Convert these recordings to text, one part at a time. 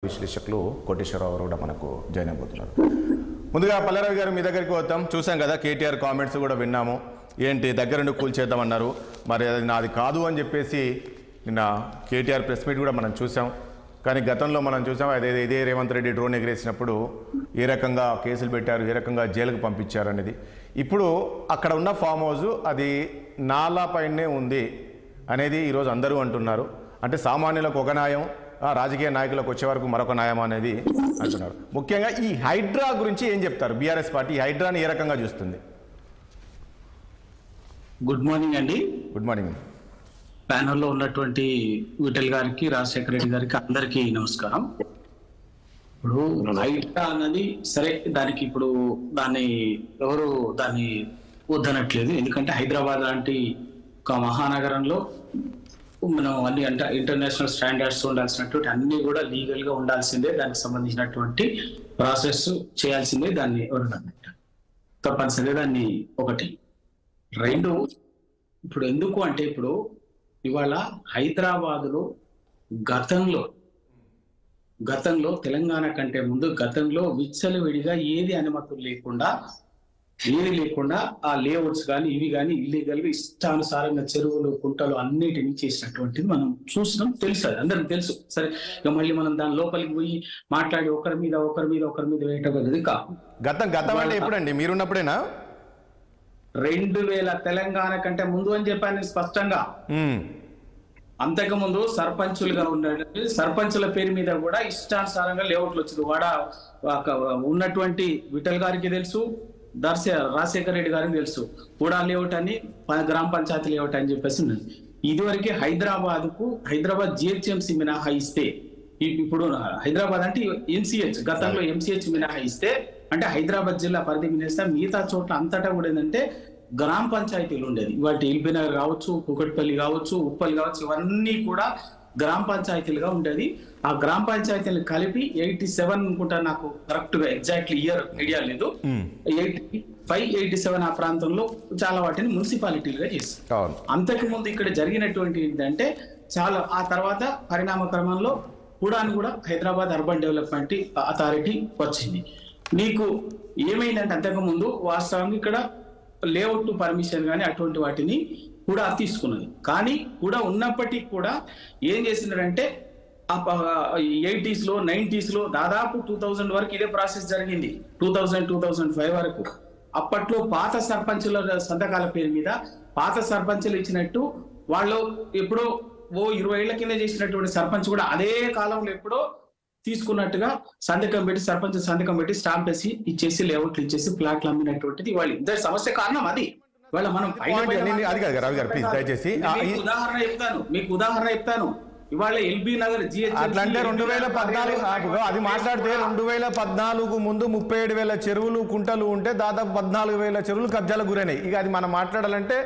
విశ్లేషకులు కోటేశ్వరరావు కూడా మనకు జాయిన్ అయిపోతున్నారు. ముందుగా పల్లెరావు గారు మీ దగ్గరికి వద్దాం. చూసాం కదా కేటీఆర్ కామెంట్స్ కూడా విన్నాము. ఏంటి దగ్గరుండి కూల్చేద్దామన్నారు, మరి అది నాది కాదు అని చెప్పేసి నిన్న కేటీఆర్ ప్రెస్ మీట్ కూడా మనం చూసాం. కానీ గతంలో మనం చూసాం ఇదే రేవంత్ రెడ్డి డ్రోన్ ఎగిరేసినప్పుడు ఏ రకంగా కేసులు పెట్టారు, ఏ రకంగా జైలుకు పంపించారు అనేది. ఇప్పుడు అక్కడ ఉన్న ఫామ్ హౌస్ అది నాలా పైనే ఉంది అనేది ఈరోజు అందరూ అంటున్నారు. అంటే సామాన్యులకు ఒక న్యాయం, రాజకీయ నాయకులకు వచ్చే వరకు మరొక న్యాయం అనేది అంటున్నారు. ముఖ్యంగా ఈ హైడ్రా గురించి ఏం చెప్తారు? బీఆర్ఎస్ పార్టీ హైడ్రాని ఏ రకంగా చూస్తుంది? గుడ్ మార్నింగ్ అండి. Good morning. ప్యానెల్లో ఉన్నటువంటి విఠల్ గారికి, రాజశేఖర రెడ్డి గారికి అందరికీ నమస్కారం. ఇప్పుడు హైడ్రా అన్నది సరే, దానికి ఇప్పుడు ఎవరు దాన్ని వద్దనట్లేదు. ఎందుకంటే హైదరాబాద్ లాంటి ఒక మహానగరంలో మనం అన్ని ఇంటర్నేషనల్ స్టాండర్డ్స్ ఉండాల్సినటువంటి అన్ని కూడా లీగల్ గా ఉండాల్సిందే. దానికి సంబంధించినటువంటి ప్రాసెస్ చేయాల్సిందే. దాన్ని తప్పనిసరిగా దాన్ని ఒకటి. రెండు, ఇప్పుడు ఎందుకు అంటే ఇప్పుడు ఇవాళ హైదరాబాదులో గతంలో తెలంగాణ కంటే ముందు గతంలో విచ్చలవిడిగా ఏది లేకుండా ఆ లేఅవుట్స్ కానీ ఇవి కానీ ఇల్లీగల్ గా ఇష్టానుసారంగా చెరువులు కుంటలు అన్నిటినీ చేసినటువంటిది మనం చూసినాం, తెలుసు, అది అందరికి తెలుసు. సరే, ఇక మళ్ళీ మనం దాని లోపలికి పోయి మాట్లాడి ఒకరి మీద వేయటం అనేది కాదు. గతం అంటే ఎప్పుడండి? మీరున్నప్పుడేనా? 2000 తెలంగాణ కంటే ముందు అని చెప్పాను స్పష్టంగా. అంతకుముందు సర్పంచులుగా ఉండే సర్పంచుల పేరు మీద కూడా ఇష్టానుసారంగా లేఅవుట్లు వచ్చింది. ఉన్నటువంటి విఠల్ గారికి తెలుసు, రాజశేఖర రెడ్డి గారికి తెలుసు. కూడా లేఅవుట్ అని గ్రామ పంచాయతీ లేఅవుట్ అని చెప్పేసి ఉన్నది. ఇదివరకే హైదరాబాద్ జిహెచ్ఎంసీ మినహాయిస్తే, ఇప్పుడు హైదరాబాద్ అంటే ఎంసీహెచ్, గతంలో ఎంసీహెచ్ మినహాయిస్తే అంటే హైదరాబాద్ జిల్లా పరిధి మినేస్తే మిగతా చోట్ల అంతటా కూడా ఏంటంటే గ్రామ పంచాయతీలు ఉండేది. వాటి ఎల్బీ నగర్ కావచ్చు, కూకట్పల్లి కావచ్చు, ఉప్పల్ కావచ్చు, ఇవన్నీ కూడా గ్రామ పంచాయతీలుగా ఉండేది. ఆ గ్రామ పంచాయతీలు కలిపి 87 అనుకుంటా, నాకు కరెక్ట్ గా ఎగ్జాక్ట్లీ ఇయర్ ఐడియా లేదు, 85, 87 ఆ ప్రాంతంలో చాలా వాటిని మున్సిపాలిటీలుగా చేస్తారు. అంతకు ముందు ఇక్కడ జరిగినటువంటి ఏంటంటే ఆ తర్వాత పరిణామ క్రమంలో కూడా హైదరాబాద్ అర్బన్ డెవలప్మెంట్ అథారిటీ వచ్చింది. మీకు ఏమైందంటే అంతకు ముందు వాస్తవంగా ఇక్కడ లేఅవుట్ పర్మిషన్ కానీ అటువంటి వాటిని కూడా తీసుకున్నది. కానీ కూడా ఉన్నప్పటికీ కూడా ఏం చేసిందంటే 80s లో 90s లో దాదాపు 2000 వరకు ఇదే ప్రాసెస్ జరిగింది. 2005 వరకు. అప్పట్లో పాత సర్పంచుల సంతకాల పేరు మీద పాత సర్పంచులు ఇచ్చినట్టు వాళ్ళు ఎప్పుడో 20 ఏళ్ల కింద చేసినటువంటి సర్పంచ్ కూడా అదే కాలంలో ఎప్పుడో తీసుకున్నట్టుగా సర్పంచ్ సంతకం పెట్టి స్టాంప్ వేసి ఇచ్చేసి లేఅవుట్లు ఇచ్చేసి ప్లాట్లు అమ్మినటువంటిది వాళ్ళ ఇద్దరు సమస్య కారణం. అది వాళ్ళ మనం మీకు ఉదాహరణ చెప్తాను. ఇవాళ ఎల్బీ నగర్ అట్లంటే 2014 అది మాట్లాడితే 2014 ముందు 37,000 చెరువులు కుంటలు ఉంటే దాదాపు 14,000 చెరువులు కబ్జాలకు గురైనాయి. ఇక అది మనం మాట్లాడాలంటే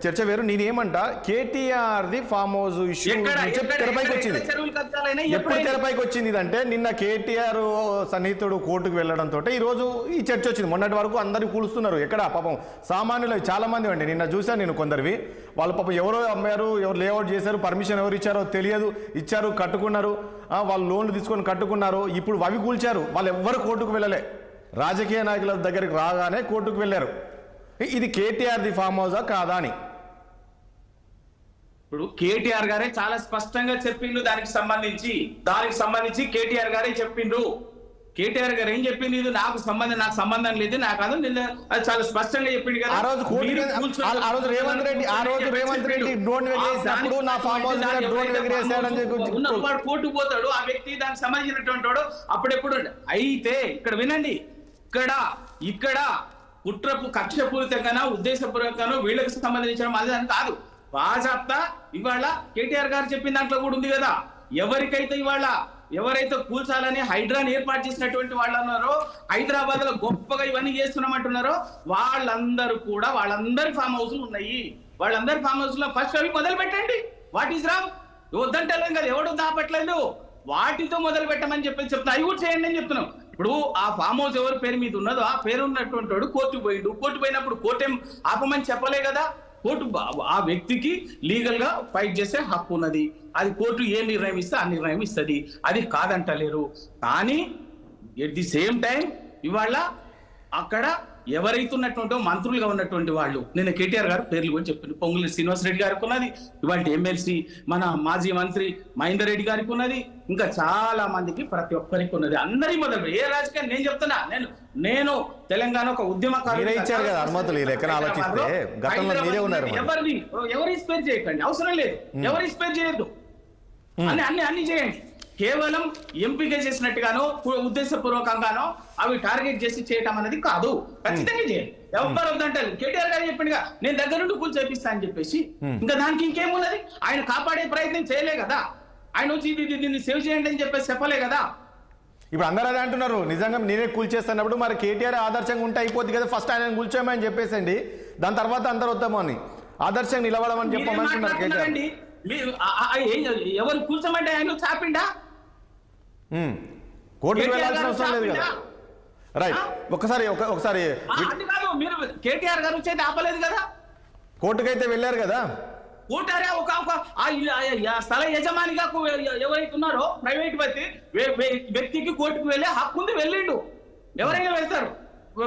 చర్చ వేరు. నేనేమంటా, కేటీఆర్ది ఫామ్ హౌస్ ఇష్యూ తెరపైకి వచ్చింది. ఎప్పుడు తెరపైకి వచ్చింది అంటే నిన్న కేటీఆర్ సన్నిహితుడు కోర్టుకు వెళ్లడంతో ఈ రోజు ఈ చర్చ వచ్చింది. మొన్నటి వరకు అందరూ కూలుస్తున్నారు. ఎక్కడ పాపం సామాన్యులు చాలా మంది అండి. నిన్న చూశాను నేను కొందరివి. వాళ్ళు పాపం ఎవరో అమ్మారు, ఎవరు లేఅవుట్ చేశారు, పర్మిషన్ ఎవరు ఇచ్చారో తెలియదు, ఇచ్చారు, కట్టుకున్నారు, వాళ్ళు లోన్లు తీసుకొని కట్టుకున్నారు. ఇప్పుడు అవి కూల్చారు. వాళ్ళు ఎవ్వరు కోర్టుకు వెళ్ళలే. రాజకీయ నాయకుల దగ్గరికి రాగానే కోర్టుకు వెళ్ళారు. ఇది కేటీఆర్ది ఫామ్ హౌసా కాదా అని. ఇప్పుడు కేటీఆర్ గారే చాలా స్పష్టంగా చెప్పిండు. దానికి సంబంధించి కేటీఆర్ గారే చెప్పిండు. కేటీఆర్ గారు ఏం చెప్పింది? ఇది నాకు సంబంధం లేదు, నాకు అది చాలా స్పష్టంగా చెప్పిండు కదా. ఉన్నవాడు కోర్టుకు పోతాడు, ఆ వ్యక్తి దానికి సంబంధించినటువంటి వాడు అప్పుడెప్పుడు. అయితే ఇక్కడ వినండి, ఇక్కడ కుట్రపు కక్షపూరితంగానో ఉద్దేశపూర్వకంగానో వీళ్ళకి సంబంధించిన అది కాదు. బాజాప్తా ఇవాళ కేటీఆర్ గారు చెప్పిన దాంట్లో కూడా ఉంది కదా. ఎవరైతే కూల్చాలని హైడ్రాని ఏర్పాటు చేసినటువంటి వాళ్ళు అన్నారో, హైదరాబాద్ లో గొప్పగా ఇవన్నీ చేస్తున్నామంటున్నారో వాళ్ళందరి ఫామ్ హౌస్లు ఉన్నాయి. వాళ్ళందరి ఫామ్ హౌస్ లో ఫస్ట్ అవి మొదలు పెట్టండి. What is wrong? వద్దంటే కదా, ఎవడు దాపట్లేదు. వాటితో మొదలు పెట్టమని చెప్తున్నా. అవి కూడా చేయండి అని చెప్తున్నాం. ఇప్పుడు ఆ ఫామ్ హౌస్ ఎవరి పేరు మీద ఉన్నదో ఆ పేరు ఉన్నటువంటి వాడు కోర్టు పోయినప్పుడు కోర్టు ఏం ఆపమని చెప్పలే కదా. కోర్టు ఆ వ్యక్తికి లీగల్ గా ఫైట్ చేసే హక్కు ఉన్నది. అది కోర్టు ఏ నిర్ణయం ఇస్తే ఆ నిర్ణయం ఇస్తుంది, అది కాదంటలేరు. కానీ ఎట్ ది సేమ్ టైం ఇవాళ అక్కడ ఎవరైతే ఉన్నటువంటి మంత్రులుగా ఉన్నటువంటి వాళ్ళు, నేను కేటీఆర్ గారు పేర్లు కూడా చెప్పాను, పొంగులేటి శ్రీనివాస్ రెడ్డి గారికి ఉన్నది, ఇవాళ ఎమ్మెల్సీ మన మాజీ మంత్రి మహేందర్ రెడ్డి గారికి ఉన్నది, ఇంకా చాలా మందికి ప్రతి ఒక్కరికి ఉన్నది. అందరి మొదలు ఏ రాజకీయం నేను చెప్తున్నా, నేను తెలంగాణ ఒక ఉద్యమకారుడు. ఇచ్చారు కదా అనుమతులు, ఈ లెక్కన ఆలోచిస్తే గతంలో మీరే ఉన్నారు. ఎవరు స్పేర్ చేయకండి, అవసరం లేదు, ఎవరు స్పేర్ చేయొద్దు, అన్ని చేయండి. కేవలం ఎంపిక చేసినట్టుగానో ఉద్దేశపూర్వకంగానో అవి టార్గెట్ చేసి చేయటం అనేది కాదు. ఖచ్చితంగా చేయండి, ఎవరు వద్దంటారు. కేటీఆర్ గారు చెప్పిండుగా నేను దగ్గర నుండి కూల్ చేపిస్తా అని చెప్పేసి, ఇంకా దానికి ఇంకేమున్నది? ఆయన కాపాడే ప్రయత్నం చేయలే కదా, ఆయన వచ్చి దీన్ని సేవ్ చేయండి అని చెప్పేసి చెప్పలే కదా. ఇప్పుడు అందరూ అదే అంటున్నారు, నిజంగా నేనే కూల్చేస్తున్నప్పుడు మరి కేటీఆర్ ఆదర్శంగా ఉంటే అయిపోద్ది కదా, ఫస్ట్ ఆయన కూల్చోమని చెప్పేసండి, దాని తర్వాత అందరు వద్దామని ఆదర్శంగా నిలవడమని చెప్పమంటున్నారు కేటీఆర్. ఎవరు కూల్చోమంటే ఆయన చాపిండా? కోర్టుకు వెళ్ళాల్సిన అవసరం లేదు కదా. రైట్, ఒకసారి కాదు, మీరు కేటీఆర్ గారు వచ్చేది ఆపలేదు కదా, కోర్టుకైతే వెళ్ళారు కదా. కోర్టారే ఒక స్థల యజమానిగా ఎవరైతే ఉన్నారో ప్రైవేట్ వ్యక్తికి కోర్టుకు వెళ్ళే హక్కు ఉంది, వెళ్ళిండు. ఎవరైనా వెళ్తారు,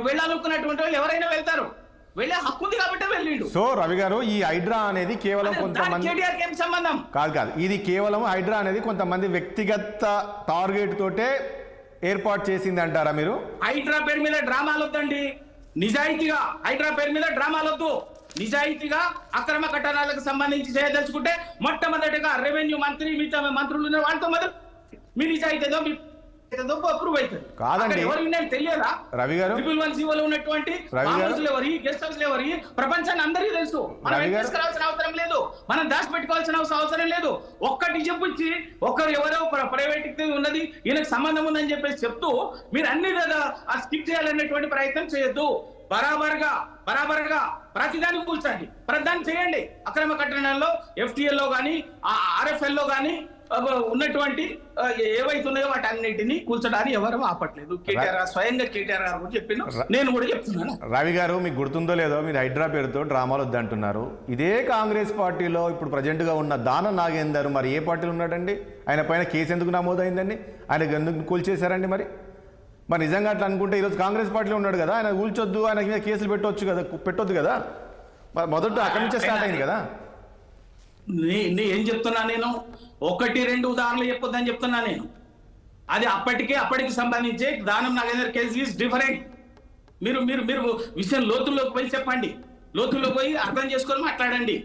వెళ్ళాలనుకున్నటువంటి వాళ్ళు ఎవరైనా వెళ్తారు, వెళ్ళే హక్కు ఉంది కాబట్టి వెళ్ళిండు. సో రవి గారు, ఈ హైడ్రా అనేది కేవలం కొంతమంది సంబంధం కాదు, ఇది కేవలం హైడ్రా అనేది కొంతమంది వ్యక్తిగత టార్గెట్ తోటే ఏర్పాటు చేసింది అంటారా మీరు? హైడ్రా పేరు మీద డ్రామాలు వద్దండి, నిజాయితీగా హైడ్రా పేరు మీద డ్రామాలు వద్దు. నిజాయితీగా అక్రమ కట్టడాలకు సంబంధించి చేయదలుచుకుంటే మొట్టమొదటిగా రెవెన్యూ మంత్రి, మిగతా మంత్రులు వాళ్ళతో మొదలు మీ నిజాయితీతో అప్రూవ్ అవుతుంది. కాదండి, ఎవరు తెలియదా రవి గారు? ఉన్నటువంటి గెస్ట్ హౌస్ ఎవరి ప్రపంచాన్ని అందరికీ తెలుసు. మనం తీసుకురావాల్సిన అవసరం లేదు, మనం దాచిపెట్టుకోవాల్సిన అవసరం లేదు. ఒక్కటి చెప్పుచ్చి ఎవరో ప్రైవేట్ ఉన్నది ఈయనకు సంబంధం ఉందని చెప్పేసి చెప్తూ మీరు అన్ని స్కిప్ చేయాలనేటువంటి ప్రయత్నం చేయొద్దు. బరాబర్గా ప్రతిదాన్ని కూల్చండి, ప్రతిదాన్ని చేయండి. అక్రమ కట్టడాల్లో FTL లో కానీ RFL లో కానీ ఉన్నటువంటి ఏవైతే ఉన్నాయో వాటి అన్నింటినీ కూల్చడానికి ఎవరు ఆపట్లేదు. స్వయంగా కేటీఆర్ గారు కూడా చెప్పిన, నేను కూడా చెప్తున్నాను. రవి గారు, మీకు గుర్తుందో లేదో, మీరు హైడ్రా పేరుతో డ్రామాలు వద్దంటున్నారు. ఇదే కాంగ్రెస్ పార్టీలో ఇప్పుడు ప్రజెంట్ గా ఉన్న దానం నాగేందర్ మరి ఏ పార్టీలో ఉన్నాడండి? ఆయన పైన కేసు ఎందుకు నమోదైందండి? ఆయనకు ఎందుకు కూల్చేశారండి? మరి నిజంగా అట్లా అనుకుంటే ఈరోజు కాంగ్రెస్ పార్టీలో ఉన్నాడు కదా, ఆయన కూల్చొద్దు, ఆయన మీద కేసులు పెట్టొద్దు కదా. మొదట అక్కడి నుంచే స్టార్ట్ అయింది కదా. ఏం చెప్తున్నా నేను, 1-2 ఉదాహరణలు చెప్పొద్దని చెప్తున్నా నేను. అది అప్పటికి సంబంధించి Danam Nagender case is different. మీరు విషయం లోతుల్లోకి పోయి చెప్పండి, లోతుల్లోకి పోయి అర్థం చేసుకొని మాట్లాడండి.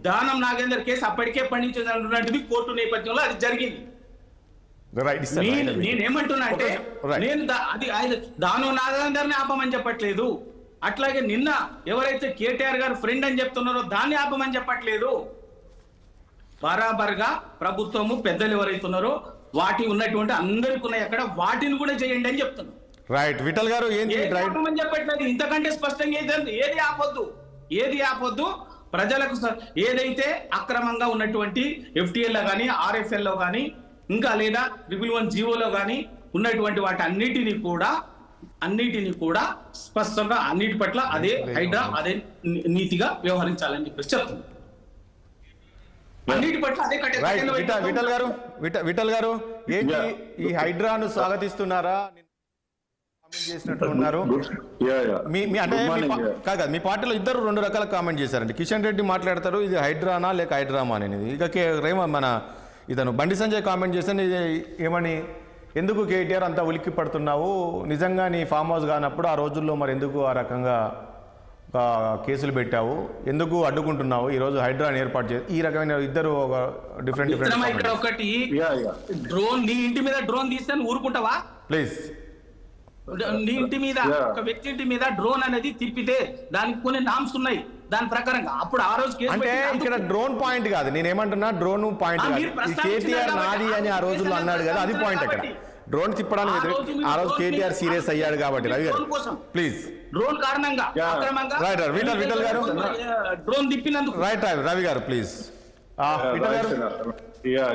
దానం నాగేందర్ కేసు అప్పటికే పండించినటువంటిది కోర్టు నేపథ్యంలో అది జరిగింది. నేనేమంటున్నా అంటే నేను దానం నాగేందర్ని ఆపమని చెప్పట్లేదు, అట్లాగే నిన్న ఎవరైతే కేటీఆర్ గారు ఫ్రెండ్ అని చెప్తున్నారో దాన్ని ఆపమని చెప్పట్లేదు. బరాబర్గా ప్రభుత్వము పెద్దలు ఎవరైతే ఉన్నారో వాటి ఉన్నటువంటి అందరికి ఉన్నాయి అక్కడ, వాటిని కూడా చేయండి అని చెప్తున్నాను. రైట్, విఠల్ గారు చెప్పట్లేదు, ఇంతకంటే స్పష్టంగా ఏది ఆపొద్దు. ప్రజలకు ఏదైతే అక్రమంగా ఉన్నటువంటి FTL లో కానీ RFL లో కానీ ఇంకా లేదా 111 జీవోలో కానీ ఉన్నటువంటి వాటి అన్నిటినీ కూడా స్పష్టంగా అన్నిటి పట్ల అదే హైడ్రా అదే నీతిగా వ్యవహరించాలని చెప్పేసి చెప్తుంది. అన్నిటి పట్ల అదే విఠల్ గారు, ఏంటి ఈ హైడ్రాను స్వాగతిస్తున్నారా? చేసినట్టు ఉన్నారు. కాదు, మీ పార్టీలో ఇద్దరు 2 రకాల కామెంట్ చేశారండి. కిషన్ రెడ్డి మాట్లాడతారు ఇది హైడ్రానా లేక హైడ్రామా అనేది. ఇక మన ఇతను బండి సంజయ్ కామెంట్ చేశాను, ఏమని, ఎందుకు కేటీఆర్ అంతా ఉలిక్కి పడుతున్నావు, నిజంగా నీ ఫామ్ హౌస్ కానప్పుడు ఆ రోజుల్లో మరి ఎందుకు ఆ రకంగా కేసులు పెట్టావు, ఎందుకు అడ్డుకుంటున్నావు, ఈరోజు హైడ్రాని ఏర్పాటు చేసి ఈ రకమైన ఇద్దరు ఒక డిఫరెంట్ ఒకటి డ్రోన్, నీ ఇంటి మీద డ్రోన్ తీస్తాను ఊరుకుంటావా? ప్లీజ్, నీ ఇంటి మీద ఒక వ్యక్తి ఇంటి మీద డ్రోన్ అనేది తిప్పితే దానికి కొన్ని నామ్స్ ఉన్నాయి, దాని ప్రకారంగా అప్పుడు ఆ రోజు అంటే ఇక్కడ డ్రోన్ పాయింట్ కాదు, నేనేమంటున్నా డ్రోన్ పాయింట్ కేటీఆర్ నాది అని ఆ రోజుల్లో అన్నాడు కదా, అది పాయింట్. అక్కడ డ్రోన్ తిప్పడానికి ఆ రోజు కేటీఆర్ సీరియస్ అయ్యాడు కాబట్టి. రవి గారు ప్లీజ్, డ్రోన్ కారణంగా రైట్ విఠల్ గారు డ్రోన్ తిప్పినందుకు రైట్ రవి గారు ప్లీజ్. విఠల్ గారు,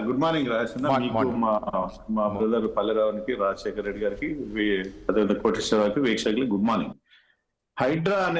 గుడ్ మార్నింగ్ రాజన్న, మీకు మా బ్రదర్ పల్లెరావునికి, రాజశేఖర్ రెడ్డి గారికి, కోటేశ్వరరావుకి, వీక్షకులకి గుడ్ మార్నింగ్. హైడ్రా